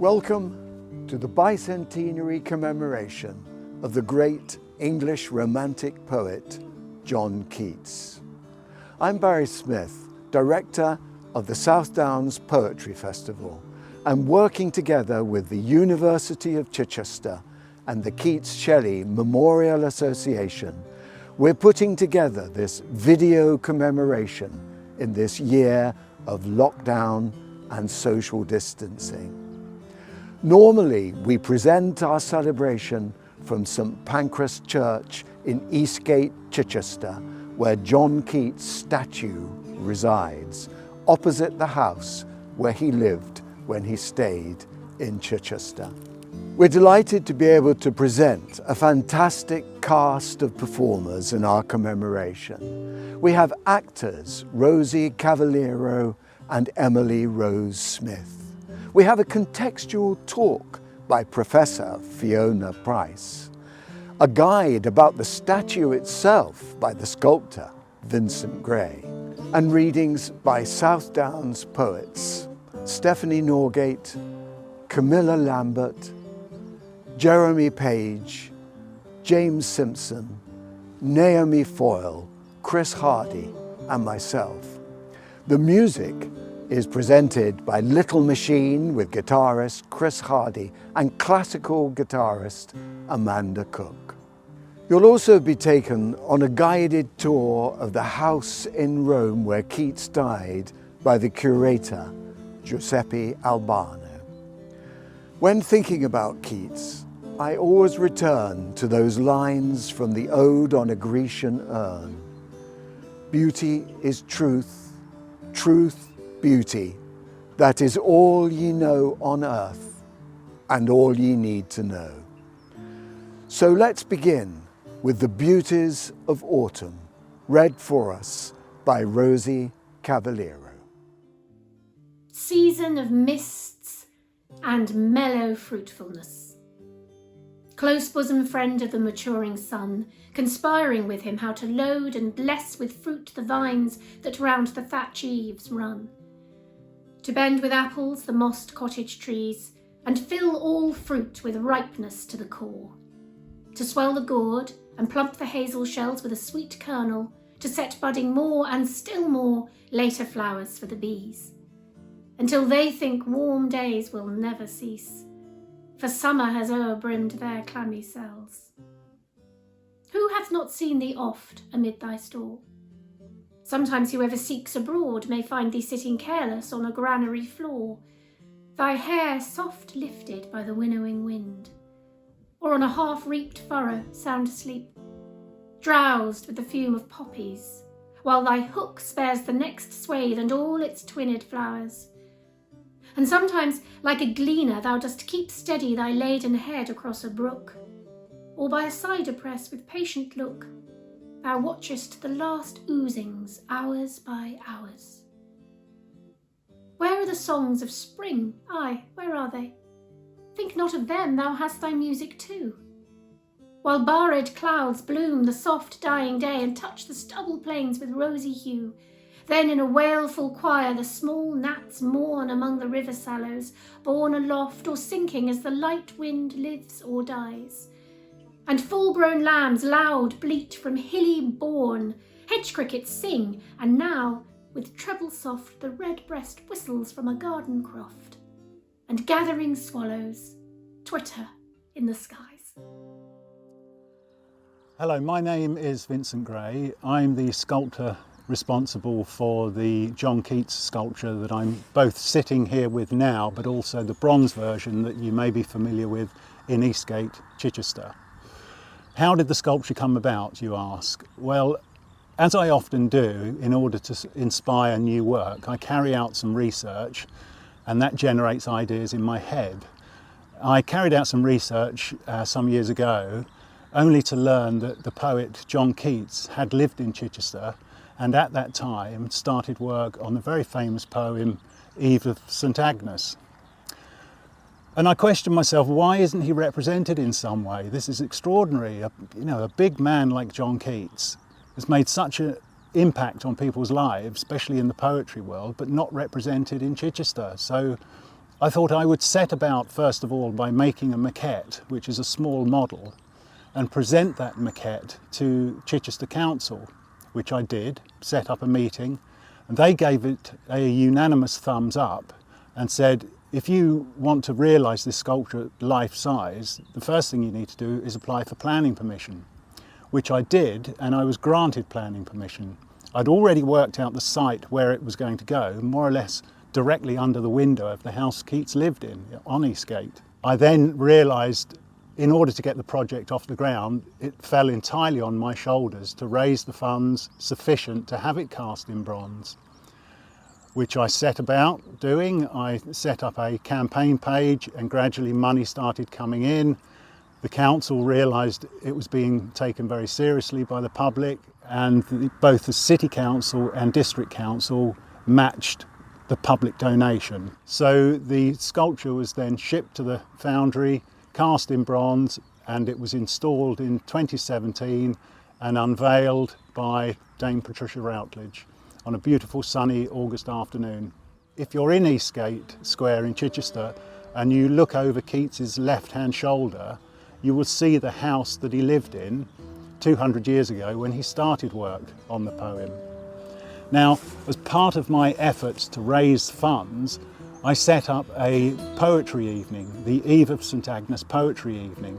Welcome to the Bicentenary commemoration of the great English Romantic poet, John Keats. I'm Barry Smith, Director of the South Downs Poetry Festival, and working together with the University of Chichester and the Keats-Shelley Memorial Association, we're putting together this video commemoration in this year of lockdown and social distancing. Normally, we present our celebration from St Pancras Church in Eastgate, Chichester, where John Keats' statue resides, opposite the house where he lived when he stayed in Chichester. We're delighted to be able to present a fantastic cast of performers in our commemoration. We have actors Rosie Cavaliero and Emily Rose Smith. We have a contextual talk by Professor Fiona Price, a guide about the statue itself by the sculptor Vincent Gray, and readings by South Downs poets Stephanie Norgate, Camilla Lambert, Jeremy Page, James Simpson, Naomi Foyle, Chris Hardy, and myself. The music is presented by Little Machine with guitarist Chris Hardy and classical guitarist Amanda Cook. You'll also be taken on a guided tour of the house in Rome where Keats died by the curator Giuseppe Albano. When thinking about Keats, I always return to those lines from the Ode on a Grecian Urn. Beauty is truth, truth beauty, that is all ye know on earth and all ye need to know. So let's begin with the beauties of autumn, read for us by Rosie Cavaliero. Season of mists and mellow fruitfulness. Close bosom friend of the maturing sun, conspiring with him how to load and bless with fruit the vines that round the thatch eaves run. To bend with apples the mossed cottage trees, and fill all fruit with ripeness to the core. To swell the gourd, and plump the hazel shells with a sweet kernel, to set budding more and still more later flowers for the bees. Until they think warm days will never cease, for summer has o'erbrimmed their clammy cells. Who hath not seen thee oft amid thy store? Sometimes whoever seeks abroad may find thee sitting careless on a granary floor, thy hair soft lifted by the winnowing wind, or on a half-reaped furrow sound asleep, drowsed with the fume of poppies, while thy hook spares the next swathe and all its twinned flowers. And sometimes, like a gleaner, thou dost keep steady thy laden head across a brook, or by a cider press with patient look, thou watchest the last oozings hours by hours. Where are the songs of spring? Aye, where are they? Think not of them, thou hast thy music too. While barred clouds bloom the soft dying day and touch the stubble plains with rosy hue, then in a wailful choir the small gnats mourn among the river sallows, borne aloft or sinking as the light wind lives or dies. And full-grown lambs loud bleat from hilly bourne, hedge crickets sing, and now, with treble soft, the red-breast whistles from a garden croft, and gathering swallows twitter in the skies. Hello, my name is Vincent Gray. I'm the sculptor responsible for the John Keats sculpture that I'm both sitting here with now, but also the bronze version that you may be familiar with in Eastgate, Chichester. How did the sculpture come about, you ask? Well, as I often do, in order to inspire new work, I carry out some research, and that generates ideas in my head. I carried out some research some years ago, only to learn that the poet John Keats had lived in Chichester, and at that time started work on the very famous poem Eve of St Agnes. And I questioned myself, why isn't he represented in some way? This is extraordinary. A big man like John Keats has made such an impact on people's lives, especially in the poetry world, but not represented in Chichester. So I thought I would set about, first of all, by making a maquette, which is a small model, and present that maquette to Chichester Council, which I did, set up a meeting, and they gave it a unanimous thumbs up and said, if you want to realise this sculpture life size, the first thing you need to do is apply for planning permission, which I did, and I was granted planning permission. I'd already worked out the site where it was going to go, more or less directly under the window of the house Keats lived in, on Eastgate. I then realised, in order to get the project off the ground, it fell entirely on my shoulders to raise the funds sufficient to have it cast in bronze, which I set about doing. I set up a campaign page, and gradually money started coming in. The council realised it was being taken very seriously by the public, and both the city council and district council matched the public donation. So the sculpture was then shipped to the foundry, cast in bronze, and it was installed in 2017 and unveiled by Dame Patricia Routledge on a beautiful sunny August afternoon. If you're in Eastgate Square in Chichester and you look over Keats's left-hand shoulder, you will see the house that he lived in 200 years ago when he started work on the poem. Now, as part of my efforts to raise funds, I set up a poetry evening, the Eve of St Agnes Poetry Evening,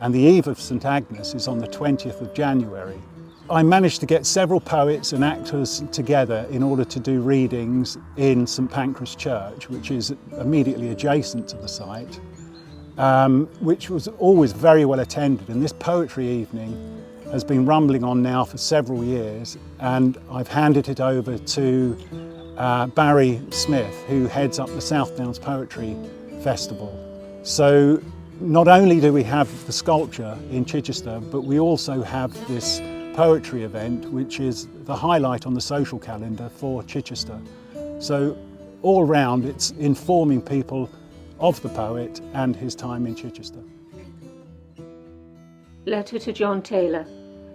and the Eve of St Agnes is on the 20th of January. I managed to get several poets and actors together in order to do readings in St Pancras Church, which is immediately adjacent to the site, which was always very well attended. And this poetry evening has been rumbling on now for several years, and I've handed it over to Barry Smith, who heads up the South Downs Poetry Festival. So not only do we have the sculpture in Chichester, but we also have this poetry event, which is the highlight on the social calendar for Chichester. So all round, it's informing people of the poet and his time in Chichester. Letter to John Taylor,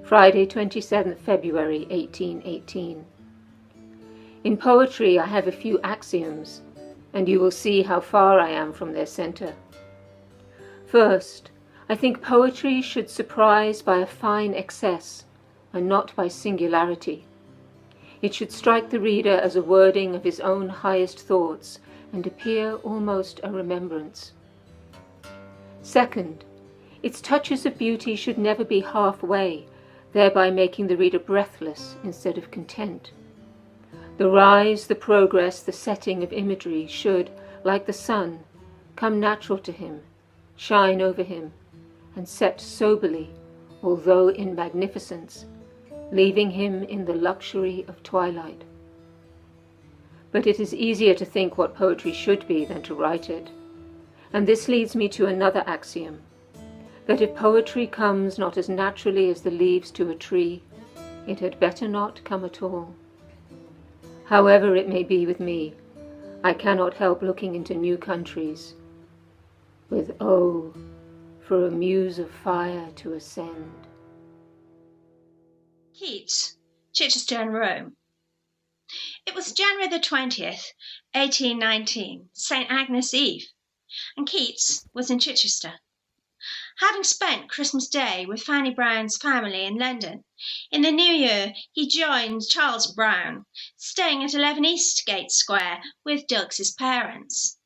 Friday 27th February 1818. In poetry I have a few axioms, and you will see how far I am from their centre. First, I think poetry should surprise by a fine excess, and not by singularity. It should strike the reader as a wording of his own highest thoughts, and appear almost a remembrance. Second, its touches of beauty should never be halfway, thereby making the reader breathless instead of content. The rise, the progress, the setting of imagery should, like the sun, come natural to him, shine over him, and set soberly, although in magnificence, leaving him in the luxury of twilight. But it is easier to think what poetry should be than to write it. And this leads me to another axiom, that if poetry comes not as naturally as the leaves to a tree, it had better not come at all. However it may be with me, I cannot help looking into new countries, with oh, for a muse of fire to ascend. Keats, Chichester and Rome. It was January the 20th, 1819, St Agnes' Eve, and Keats was in Chichester. Having spent Christmas Day with Fanny Brown's family in London, in the new year he joined Charles Brown, staying at 11 Eastgate Square with Dilks's parents.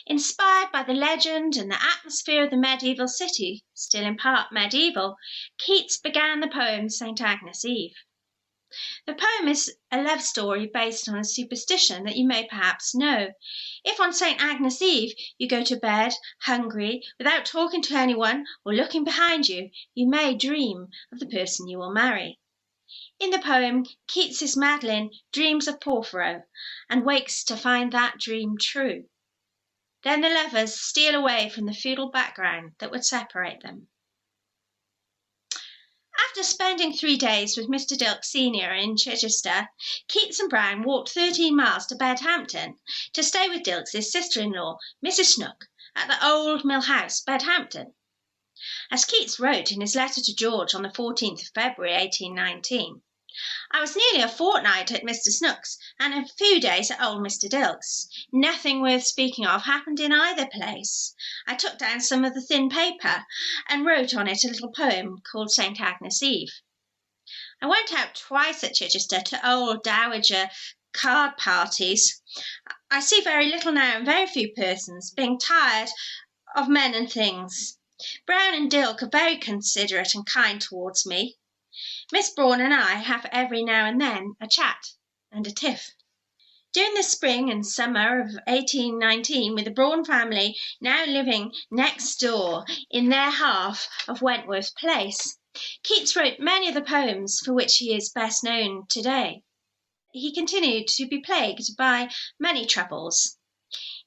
Inspired by the legend and the atmosphere of the medieval city, still in part medieval, Keats began the poem St Agnes' Eve. The poem is a love story based on a superstition that you may perhaps know. If on St Agnes' Eve you go to bed hungry, without talking to anyone or looking behind you, you may dream of the person you will marry. In the poem, Keats's Madeline dreams of Porphyro and wakes to find that dream true. Then the lovers steal away from the feudal background that would separate them. After spending 3 days with Mr. Dilks Sr. in Chichester, Keats and Brown walked 13 miles to Bedhampton to stay with Dilks' sister-in-law, Mrs. Snook, at the old mill house, Bedhampton. As Keats wrote in his letter to George on the 14th of February 1819, I was nearly a fortnight at Mr. Snook's and a few days at old Mr. Dilk's. Nothing worth speaking of happened in either place. I took down some of the thin paper and wrote on it a little poem called St. Agnes' Eve. I went out twice at Chichester to old dowager card parties. I see very little now and very few persons, being tired of men and things. Brown and Dilke are very considerate and kind towards me. Miss Braun and I have every now and then a chat and a tiff. During the spring and summer of 1819, with the Braun family now living next door in their half of Wentworth Place, Keats wrote many of the poems for which he is best known today. He continued to be plagued by many troubles.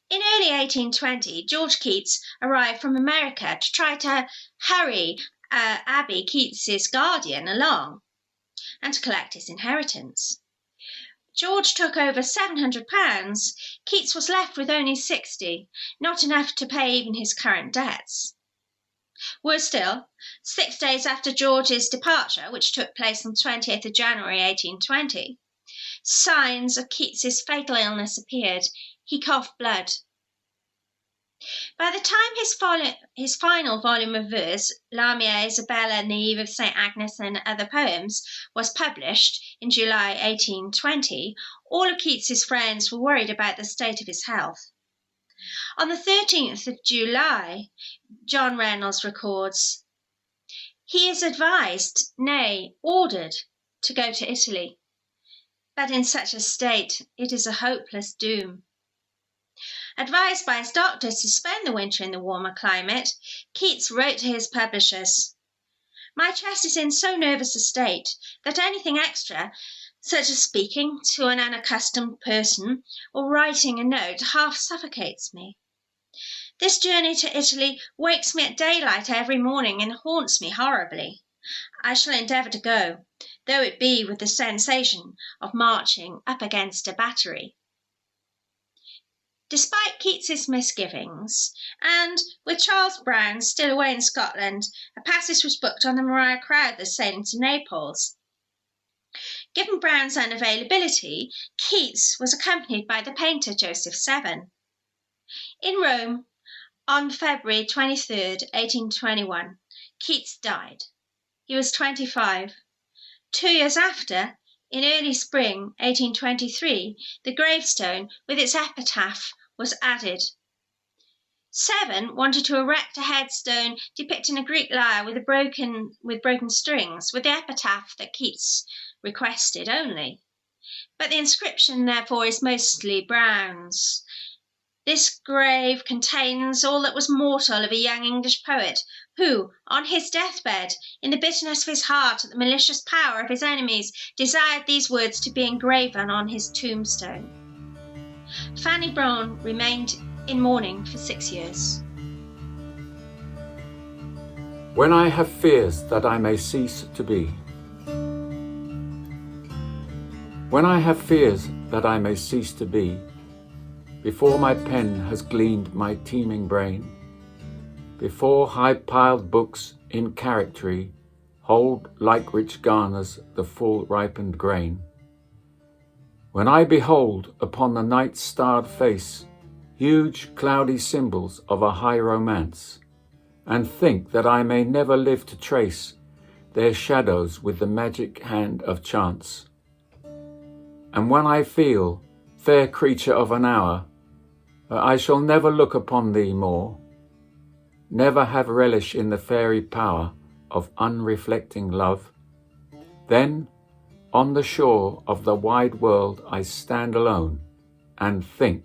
In early 1820, George Keats arrived from America to try to hurry Abby Keats's guardian along and to collect his inheritance. George took over £700. Keats was left with only 60, not enough to pay even his current debts. Worse still, 6 days after George's departure, which took place on 28th of January 1820, signs of Keats's fatal illness appeared. He coughed blood. By the time his final volume of verse, Lamia, Isabella and the Eve of St. Agnes and Other Poems, was published in July 1820, all of Keats's friends were worried about the state of his health. On the 13th of July, John Reynolds records, "He is advised, nay, ordered, to go to Italy, but in such a state it is a hopeless doom." Advised by his doctors to spend the winter in the warmer climate, Keats wrote to his publishers, "My chest is in so nervous a state that anything extra, such as speaking to an unaccustomed person or writing a note, half suffocates me. This journey to Italy wakes me at daylight every morning and haunts me horribly. I shall endeavour to go, though it be with the sensation of marching up against a battery." Despite Keats's misgivings, and with Charles Brown still away in Scotland, a passage was booked on the Maria Crowther sailing to Naples. Given Brown's unavailability, Keats was accompanied by the painter Joseph Severn. In Rome, on February 23rd, 1821, Keats died. He was 25. 2 years after, in early spring 1823, the gravestone with its epitaph was added. Severn wanted to erect a headstone depicting a Greek lyre with broken strings, with the epitaph that Keats requested only. But the inscription, therefore, is mostly Brown's. This grave contains all that was mortal of a young English poet who, on his deathbed, in the bitterness of his heart at the malicious power of his enemies, desired these words to be engraven on his tombstone. Fanny Braun remained in mourning for 6 years. When I have fears that I may cease to be. When I have fears that I may cease to be, before my pen has gleaned my teeming brain, before high-piled books in charactery hold like rich garners the full ripened grain, when I behold upon the night-starred face huge cloudy symbols of a high romance, and think that I may never live to trace their shadows with the magic hand of chance, and when I feel, fair creature of an hour, I shall never look upon thee more, never have relish in the fairy power of unreflecting love, then on the shore of the wide world I stand alone and think,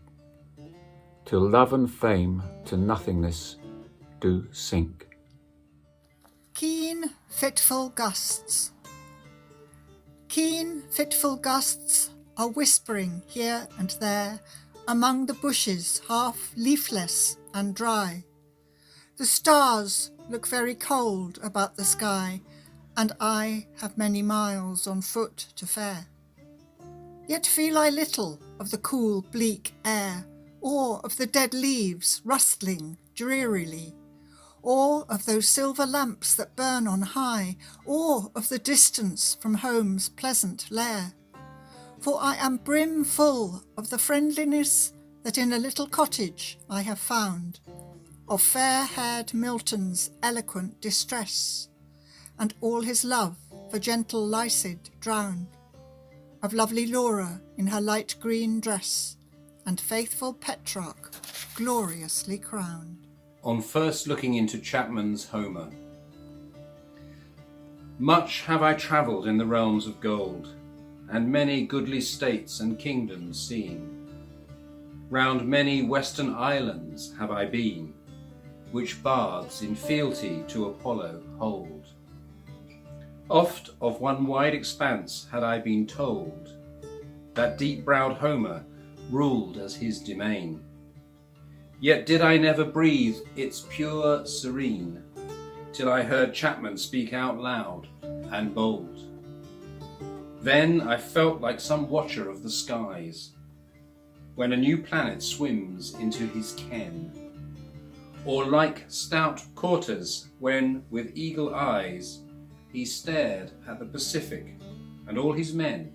till love and fame to nothingness do sink. Keen, fitful gusts. Keen, fitful gusts are whispering here and there among the bushes half leafless and dry. The stars look very cold about the sky, and I have many miles on foot to fare. Yet feel I little of the cool, bleak air, or of the dead leaves rustling drearily, or of those silver lamps that burn on high, or of the distance from home's pleasant lair. For I am brimful of the friendliness that in a little cottage I have found, of fair-haired Milton's eloquent distress, and all his love for gentle Lycid drowned, of lovely Laura in her light green dress, and faithful Petrarch gloriously crowned. On first looking into Chapman's Homer. Much have I travelled in the realms of gold, and many goodly states and kingdoms seen. Round many western islands have I been, which bards in fealty to Apollo hold. Oft of one wide expanse had I been told, that deep-browed Homer ruled as his domain. Yet did I never breathe its pure serene, till I heard Chapman speak out loud and bold. Then I felt like some watcher of the skies, when a new planet swims into his ken, or like stout Cortez when, with eagle eyes, he stared at the Pacific, and all his men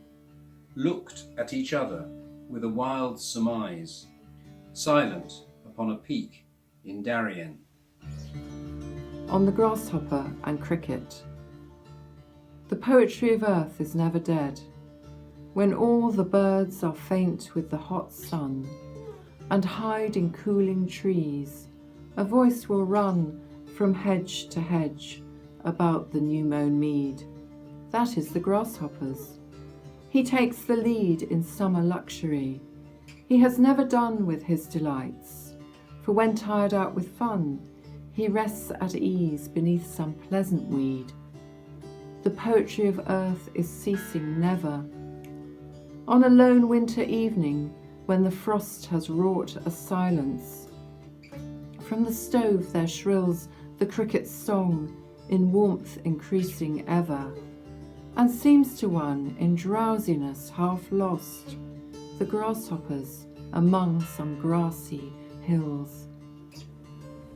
looked at each other with a wild surmise, silent upon a peak in Darien. On the grasshopper and cricket. The poetry of earth is never dead. When all the birds are faint with the hot sun, and hide in cooling trees, a voice will run from hedge to hedge about the new-mown mead. That is the grasshopper's. He takes the lead in summer luxury. He has never done with his delights, for when tired out with fun, he rests at ease beneath some pleasant weed. The poetry of earth is ceasing never. On a lone winter evening, when the frost has wrought a silence, from the stove there shrills the cricket's song, in warmth increasing ever, and seems to one in drowsiness half lost, the grasshoppers among some grassy hills.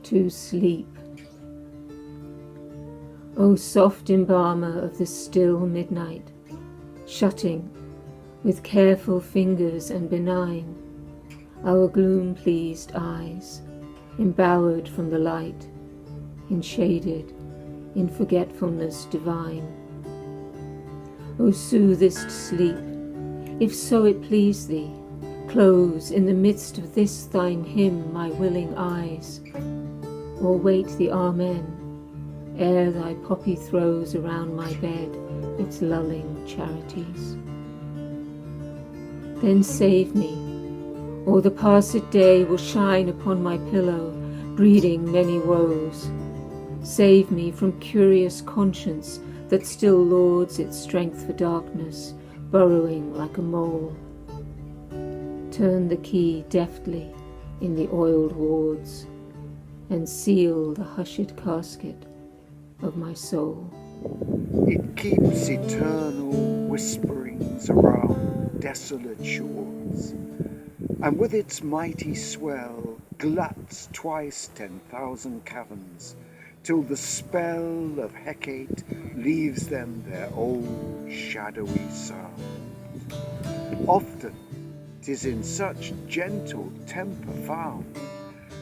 To sleep. O soft embalmer of the still midnight, shutting with careful fingers and benign our gloom-pleased eyes, embowered from the light, enshaded in forgetfulness divine. O soothest sleep, if so it please thee, close in the midst of this thine hymn my willing eyes, or wait the Amen, ere thy poppy throws around my bed its lulling charities. Then save me, or the passed day will shine upon my pillow, breeding many woes. Save me from curious conscience that still lords its strength for darkness, burrowing like a mole. Turn the key deftly in the oiled wards, and seal the hushed casket of my soul. It keeps eternal whisperings around desolate shores, and with its mighty swell gluts twice 10,000 caverns, till the spell of Hecate leaves them their old shadowy sound. Often 'tis in such gentle temper found,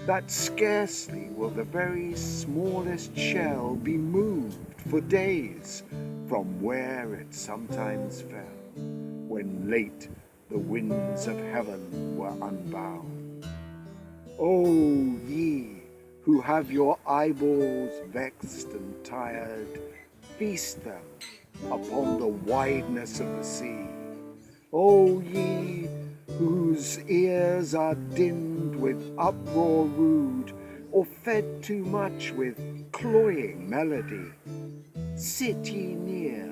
that scarcely will the very smallest shell be moved for days from where it sometimes fell, when late the winds of heaven were unbound. O ye who have your eyeballs vexed and tired, feast them upon the wideness of the sea. O ye whose ears are dimmed with uproar rude, or fed too much with cloying melody, sit ye near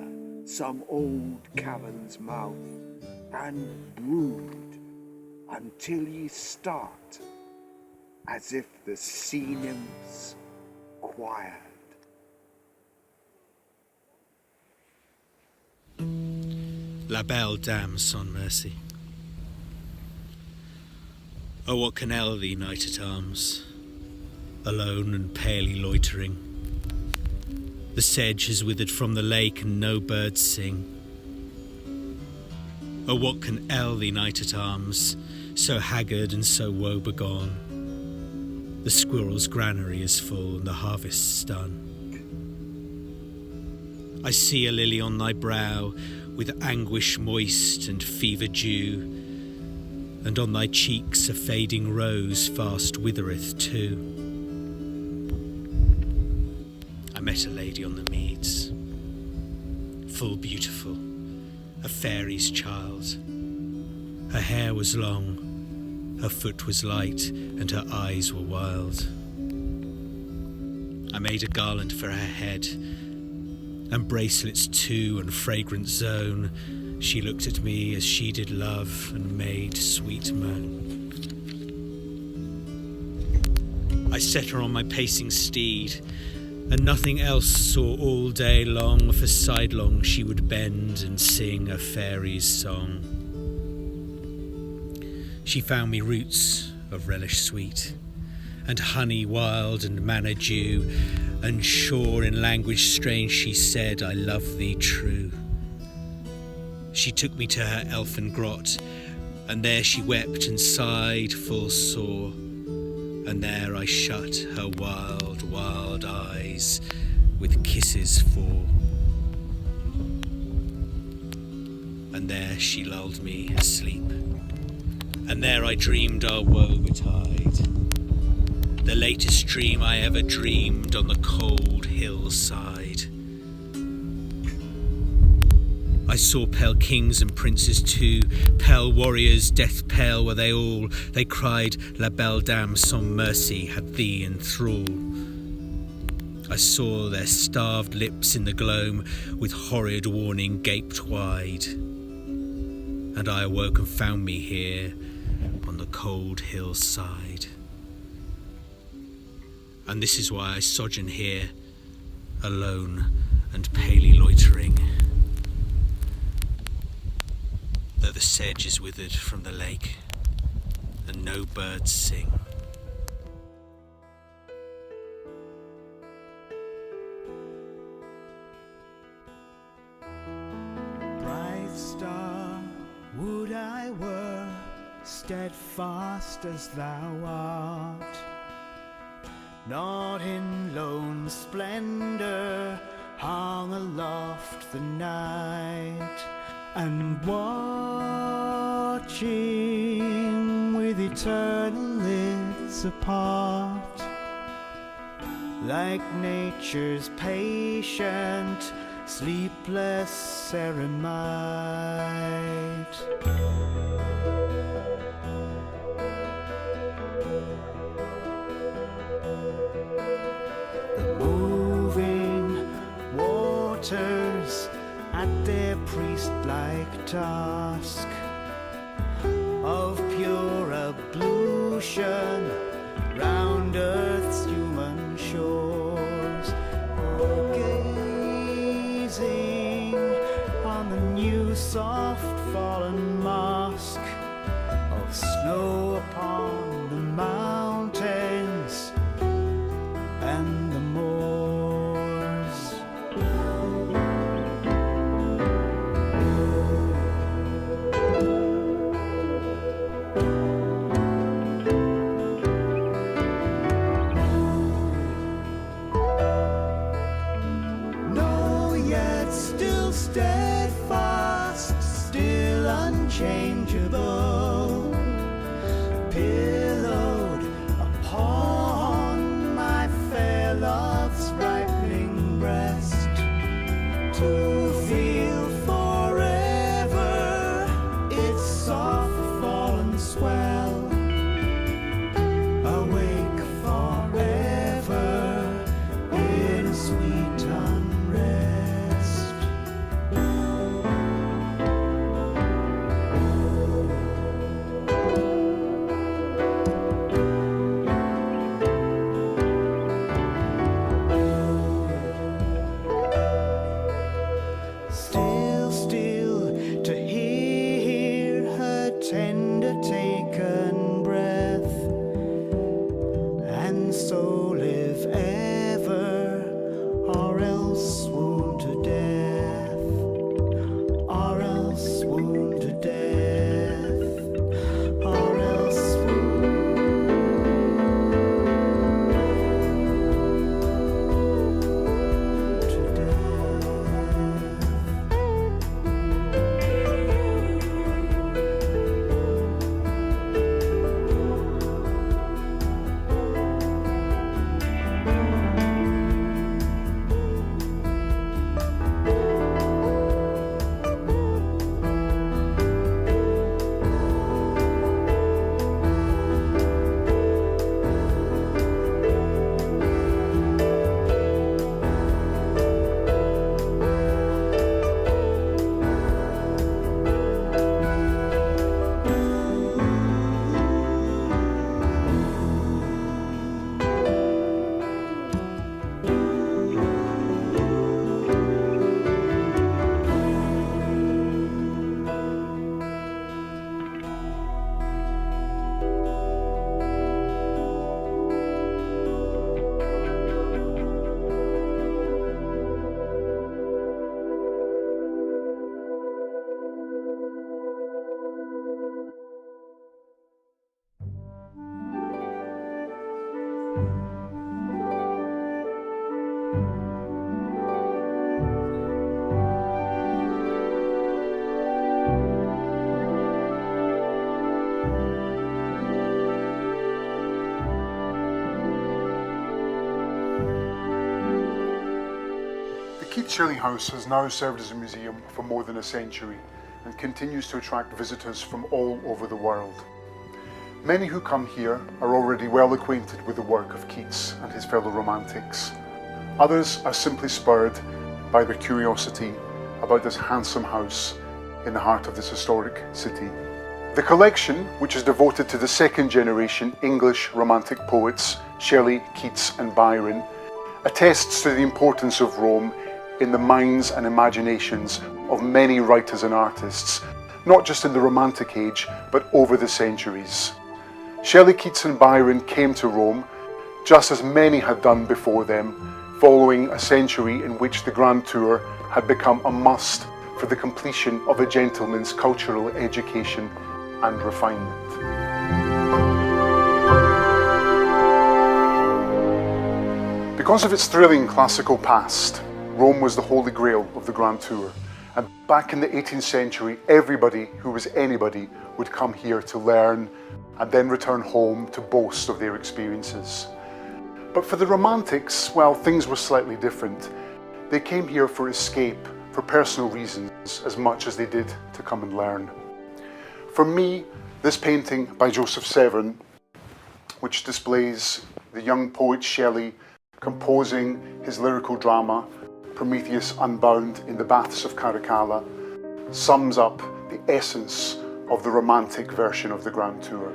some old cavern's mouth, and brood until ye start, as if the sea nymphs choired. La Belle Dame sans Merci. Oh, what can ail thee, knight-at-arms? alone and palely loitering. The sedge has withered from the lake and no birds sing. Oh, what can ail thee, knight at arms, so haggard and so woe begone? The squirrel's granary is full and the harvest's done. I see a lily on thy brow, with anguish moist and fever dew, and on thy cheeks a fading rose fast withereth too. I met a lady on the meads, full beautiful, a fairy's child. Her hair was long, her foot was light, and her eyes were wild. I made a garland for her head, and bracelets too, and fragrant zone. She looked at me as she did love, and made sweet moan. I set her on my pacing steed, and nothing else saw all day long, for sidelong she would bend and sing a fairy's song. She found me roots of relish sweet, and honey wild and manna dew, and sure in language strange she said, I love thee true. She took me to her elfin grot, and there she wept and sighed full sore, and there I shut her wild, wild eyes with kisses four. And there she lulled me asleep, and there I dreamed our woe betide, the latest dream I ever dreamed on the cold hillside. I saw pale kings and princes too, pale warriors, death pale were they all. They cried, La Belle Dame sans Merci had thee in thrall. I saw their starved lips in the gloam, with horrid warning gaped wide. And I awoke and found me here on the cold hillside. And this is why I sojourn here, alone and palely loitering, though the sedge is withered from the lake, and no birds sing. Bright star, would I were steadfast as thou art, not in lone splendour hung aloft the night, and watching with eternal lids apart, like nature's patient, sleepless eremite. The moving waters at their priest-like task of pure ablution round earth's human shores, gazing on the new soft fallen mask of snow upon the mountains and the moors. No, yet still steadfast, still unchangeable, so live ever, or else swoon to death, or else swoon to death, or else swoon to death. The Keats-Shelley House has now served as a museum for more than a century and continues to attract visitors from all over the world. Many who come here are already well acquainted with the work of Keats and his fellow romantics. Others are simply spurred by their curiosity about this handsome house in the heart of this historic city. The collection, which is devoted to the second generation English Romantic poets, Shelley, Keats and Byron, attests to the importance of Rome in the minds and imaginations of many writers and artists, not just in the Romantic age, but over the centuries. Shelley, Keats and Byron came to Rome, just as many had done before them, following a century in which the Grand Tour had become a must for the completion of a gentleman's cultural education and refinement. Because of its thrilling classical past, Rome was the holy grail of the Grand Tour, and back in the 18th century, everybody who was anybody would come here to learn and then return home to boast of their experiences. But for the Romantics, well, things were slightly different. They came here for escape, for personal reasons, as much as they did to come and learn. For me, this painting by Joseph Severn, which displays the young poet Shelley composing his lyrical drama Prometheus Unbound in the baths of Caracalla, sums up the essence of the romantic version of the Grand Tour.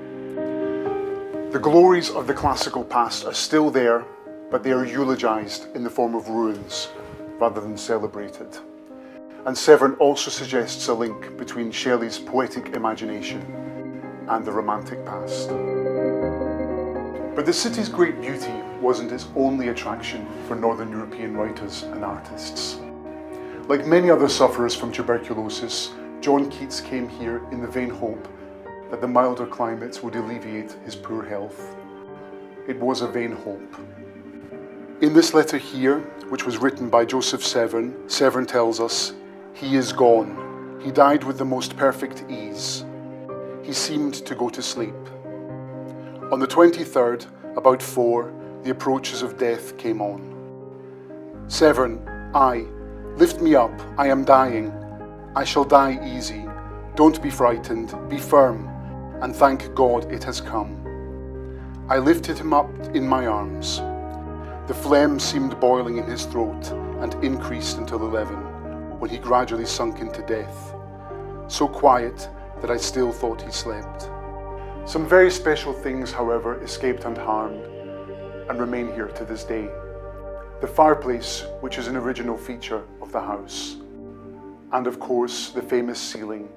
The glories of the classical past are still there, but they are eulogized in the form of ruins rather than celebrated. And Severn also suggests a link between Shelley's poetic imagination and the romantic past. But the city's great beauty wasn't its only attraction for Northern European writers and artists. Like many other sufferers from tuberculosis, John Keats came here in the vain hope that the milder climates would alleviate his poor health. It was a vain hope. In this letter here, which was written by Joseph Severn, Severn tells us, "He is gone. He died with the most perfect ease. He seemed to go to sleep. On the 23rd, about 4, the approaches of death came on. Severn, I, lift me up, I am dying. I shall die easy. Don't be frightened, be firm, and thank God it has come." I lifted him up in my arms. The phlegm seemed boiling in his throat and increased until 11, when he gradually sunk into death, so quiet that I still thought he slept. Some very special things, however, escaped unharmed and remain here to this day. The fireplace, which is an original feature of the house, and of course the famous ceiling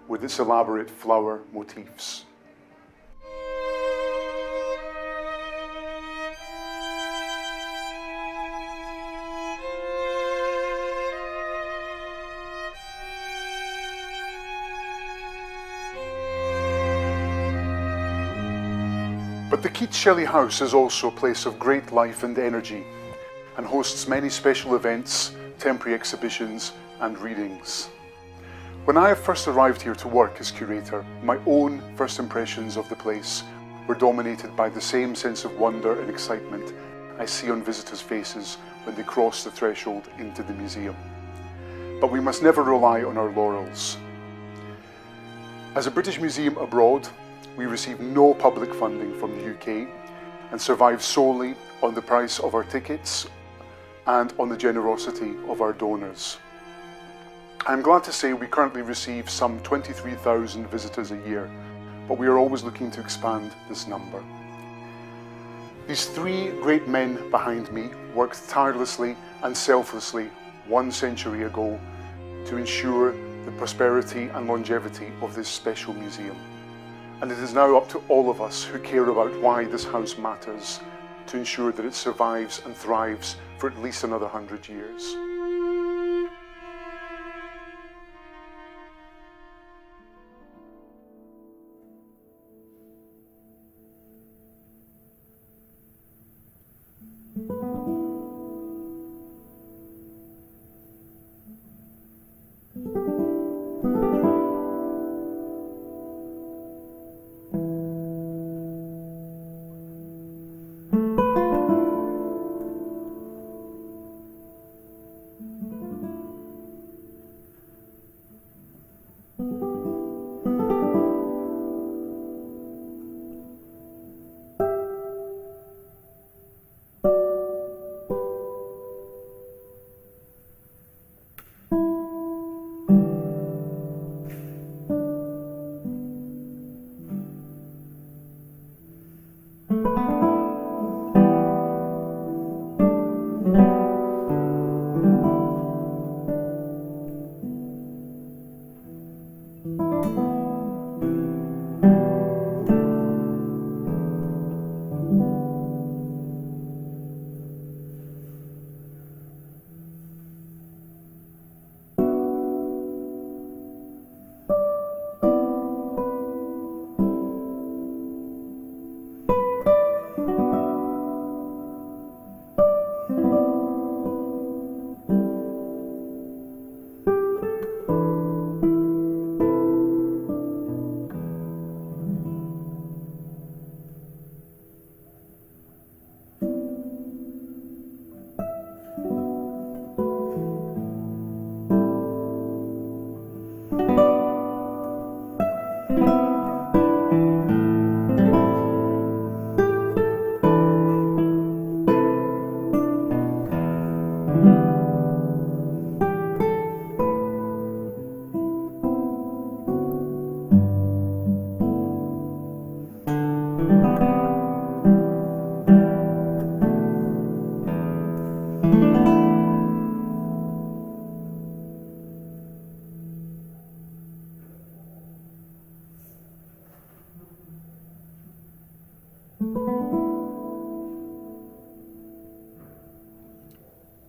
with its elaborate flower motifs. But the Keats-Shelley House is also a place of great life and energy and hosts many special events, temporary exhibitions and readings. When I first arrived here to work as curator, my own first impressions of the place were dominated by the same sense of wonder and excitement I see on visitors' faces when they cross the threshold into the museum. But we must never rely on our laurels. As a British museum abroad, we receive no public funding from the UK and survive solely on the price of our tickets and on the generosity of our donors. I'm glad to say we currently receive some 23,000 visitors a year, but we are always looking to expand this number. These three great men behind me worked tirelessly and selflessly 1 century ago to ensure the prosperity and longevity of this special museum. And it is now up to all of us who care about why this house matters to ensure that it survives and thrives for at least another 100 years.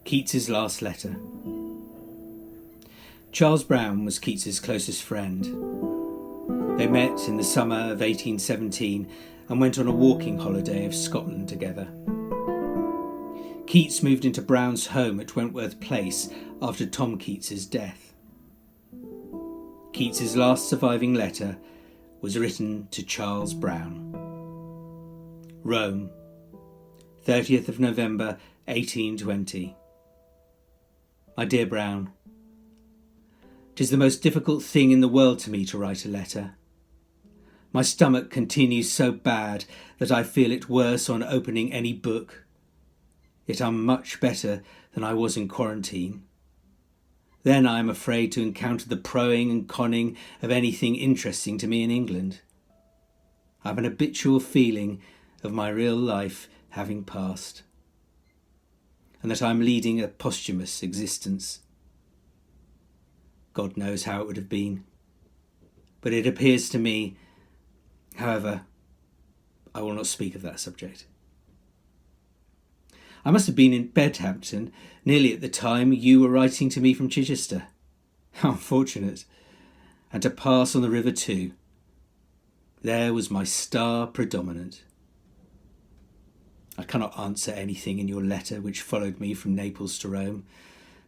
Keats's last letter. Charles Brown was Keats's closest friend. They met in the summer of 1817 and went on a walking holiday of Scotland together. Keats moved into Brown's home at Wentworth Place after Tom Keats's death. Keats's last surviving letter was written to Charles Brown. Rome, 30th of November 1820. My dear Brown, 'tis the most difficult thing in the world to me to write a letter. My stomach continues so bad that I feel it worse on opening any book. Yet I'm much better than I was in quarantine. Then I am afraid to encounter the proing and conning of anything interesting to me in England. I have an habitual feeling of my real life having passed, and that I am leading a posthumous existence. God knows how it would have been, but it appears to me, however, I will not speak of that subject. I must have been in Bedhampton nearly at the time you were writing to me from Chichester. How unfortunate! And to pass on the river too. There was my star predominant. I cannot answer anything in your letter which followed me from Naples to Rome,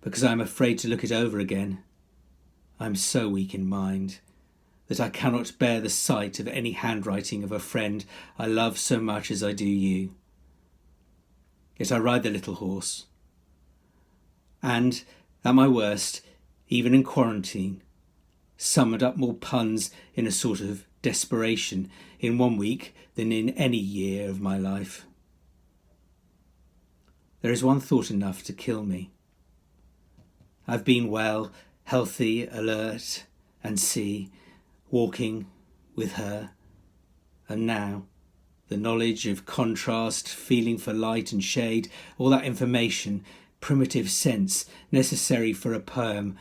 because I am afraid to look it over again. I am so weak in mind that I cannot bear the sight of any handwriting of a friend I love so much as I do you. Yet I ride the little horse, and, at my worst, even in quarantine, summoned up more puns in a sort of desperation in 1 week than in any year of my life. There is one thought enough to kill me. I've been well, healthy, alert, and walking with her, and now the knowledge of contrast, feeling for light and shade, all that information, primitive sense necessary for a poem,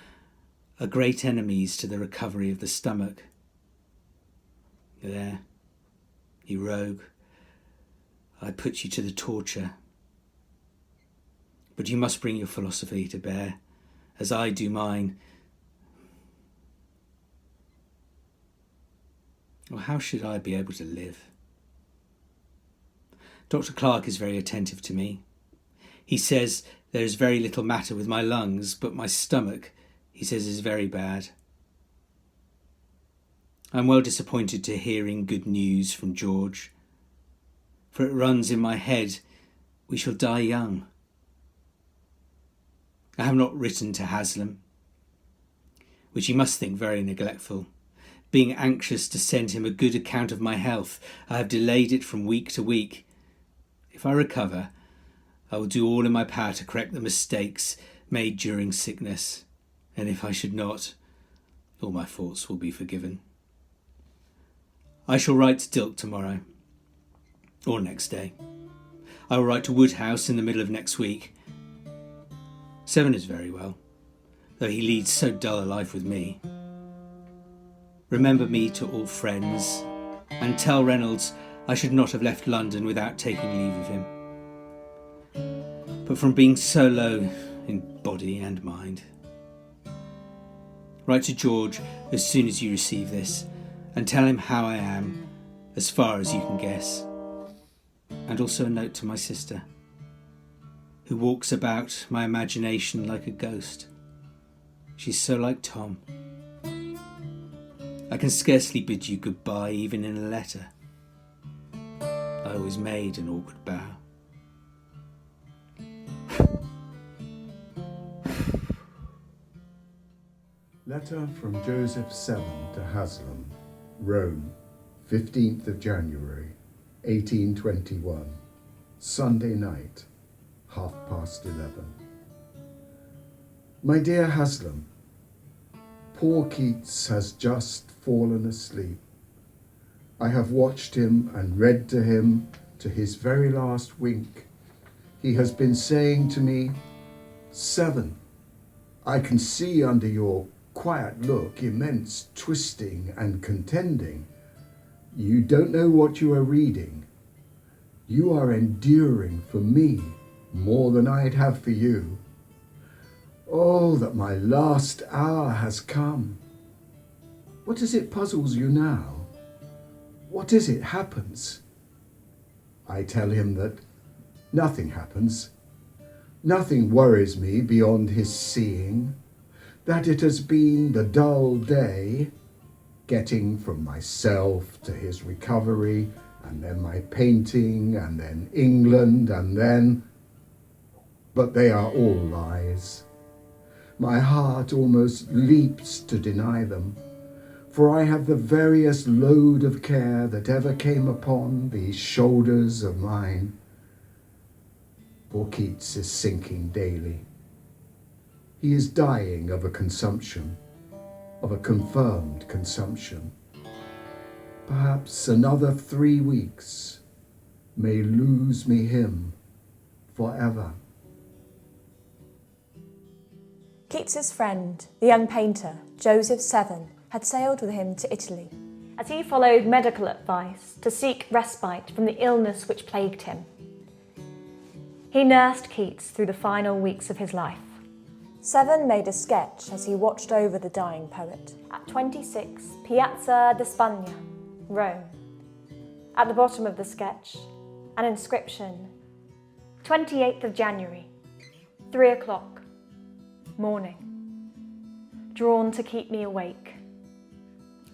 are great enemies to the recovery of the stomach. There, you rogue, I put you to the torture. But you must bring your philosophy to bear, as I do mine. Or how should I be able to live? Dr. Clark is very attentive to me. He says there is very little matter with my lungs, but my stomach, he says, is very bad. I'm well disappointed to hearing good news from George, for it runs in my head, we shall die young. I have not written to Haslam, which he must think very neglectful. Being anxious to send him a good account of my health, I have delayed it from week to week. If I recover, I will do all in my power to correct the mistakes made during sickness, and if I should not, all my faults will be forgiven. I shall write to Dilke tomorrow, or next day. I will write to Woodhouse in the middle of next week. Severn is very well, though he leads so dull a life with me. Remember me to all friends, and tell Reynolds I should not have left London without taking leave of him. But from being so low in body and mind. Write to George as soon as you receive this, and tell him how I am, as far as you can guess. And also a note to my sister, who walks about my imagination like a ghost. She's so like Tom. I can scarcely bid you goodbye even in a letter. I always made an awkward bow. Letter from Joseph Severn to Haslam, Rome, 15th of January, 1821, Sunday night, 11:30. My dear Haslam, poor Keats has just fallen asleep. I have watched him and read to him to his very last wink. He has been saying to me, Severn, I can see under your quiet look immense twisting and contending. You don't know what you are reading. You are enduring for me more than I'd have for you. Oh, that my last hour has come. What is it puzzles you now? What is it happens? I tell him that nothing happens. Nothing worries me beyond his seeing, that it has been the dull day, getting from myself to his recovery, and then my painting, and then England, and then... But they are all lies. My heart almost leaps to deny them, for I have the veriest load of care that ever came upon these shoulders of mine. Poor Keats is sinking daily. He is dying of a consumption, of a confirmed consumption. Perhaps another 3 weeks may lose me him forever. Keats's friend, the young painter, Joseph Severn, had sailed with him to Italy, as he followed medical advice to seek respite from the illness which plagued him. He nursed Keats through the final weeks of his life. Severn made a sketch as he watched over the dying poet at 26 Piazza di Spagna, Rome. At the bottom of the sketch, an inscription 28th of January, 3 o'clock, morning. Drawn to keep me awake.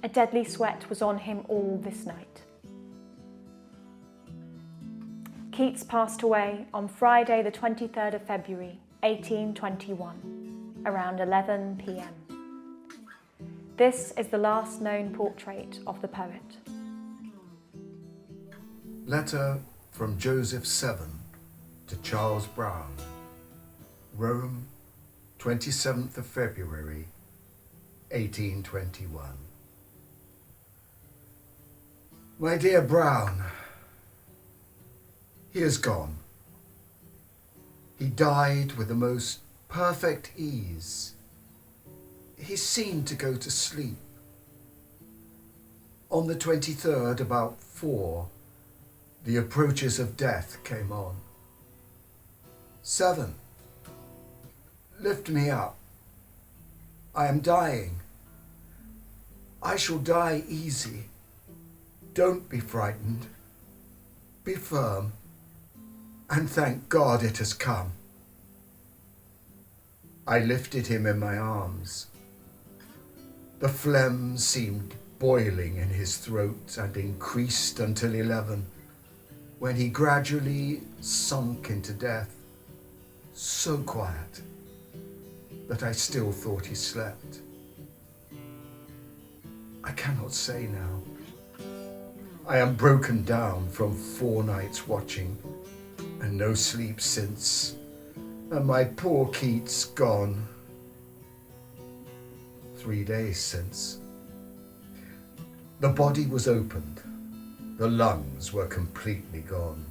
A deadly sweat was on him all this night. Keats passed away on Friday the 23rd of February, 1821, around 11 p.m. This is the last known portrait of the poet. Letter from Joseph Severn to Charles Brown, Rome, 27th of February, 1821. My dear Brown, he is gone. He died with the most perfect ease. He seemed to go to sleep. On the 23rd, about 4, the approaches of death came on. 7, lift me up. I am dying. I shall die easy. Don't be frightened. Be firm. And thank God it has come. I lifted him in my arms. The phlegm seemed boiling in his throat and increased until 11, when he gradually sunk into death, so quiet that I still thought he slept. I cannot say now. I am broken down from 4 nights watching and no sleep since, and my poor Keats gone 3 days since. The body was opened. The lungs were completely gone.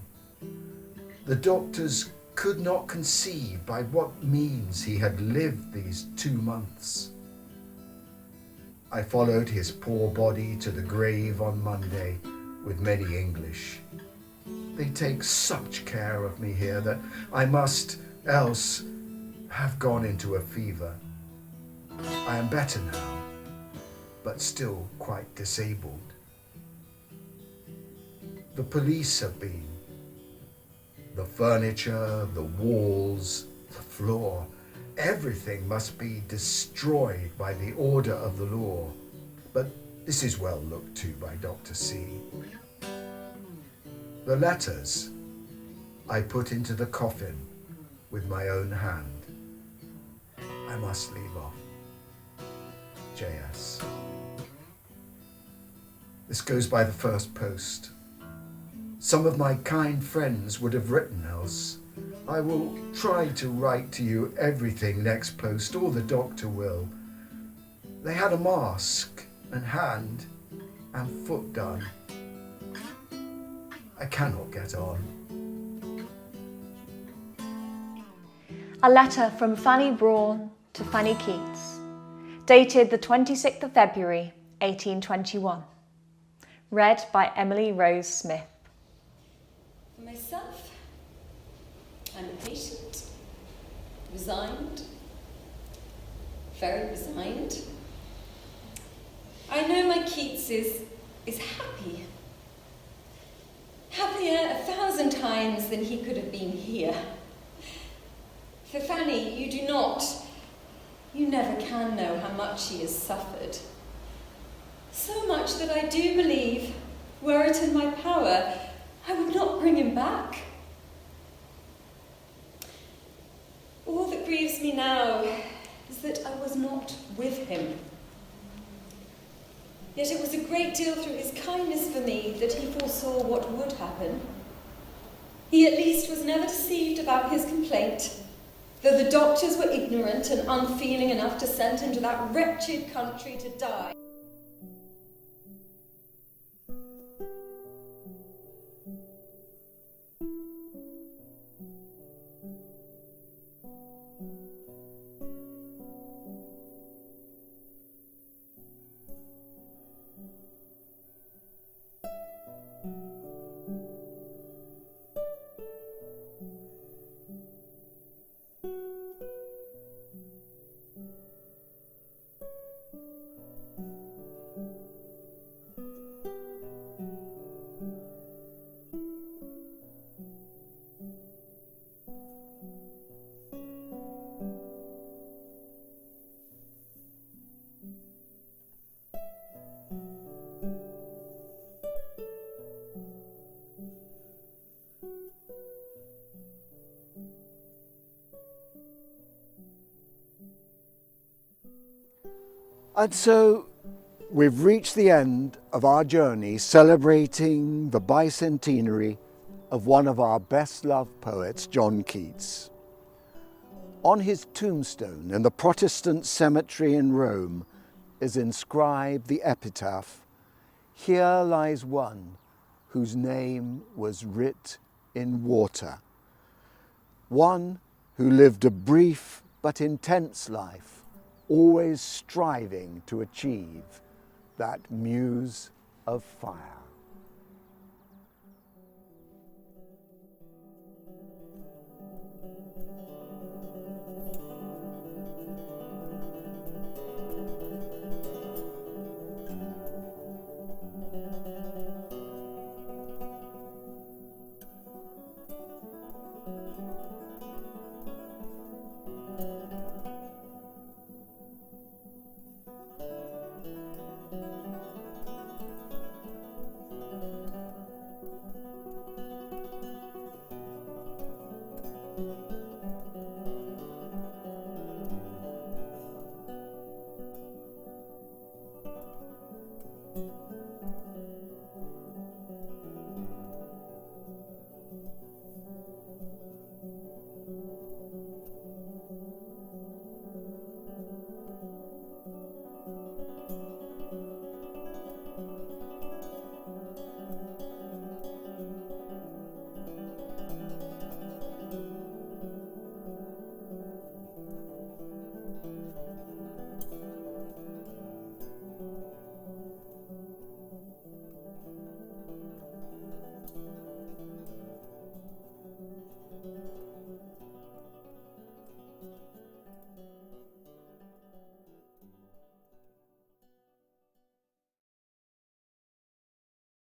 The doctors could not conceive by what means he had lived these 2 months. I followed his poor body to the grave on Monday with many English. They take such care of me here that I must else have gone into a fever. I am better now, but still quite disabled. The police have been. The furniture, the walls, the floor, everything must be destroyed by the order of the law. But this is well looked to by Dr. C. The letters I put into the coffin with my own hand. I must leave off. J.S. This goes by the first post. Some of my kind friends would have written else. I will try to write to you everything next post, or the doctor will. They had a mask and hand and foot done. I cannot get on. A letter from Fanny Brawn to Fanny Keats, dated the 26th of February, 1821. Read by Emily Rose Smith. For myself, I'm impatient, resigned, very resigned. I know my Keats is happy. Happier 1,000 times than he could have been here. For Fanny, you never can know how much she has suffered. So much that I do believe, were it in my power, I would not bring him back. All that grieves me now is that I was not with him. Yet it was a great deal through his kindness for me that he foresaw what would happen. He at least was never deceived about his complaint, though the doctors were ignorant and unfeeling enough to send him to that wretched country to die. And so we've reached the end of our journey celebrating the bicentenary of one of our best-loved poets, John Keats. On his tombstone in the Protestant cemetery in Rome is inscribed the epitaph, "Here lies one whose name was writ in water." One who lived a brief but intense life, always striving to achieve that muse of fire.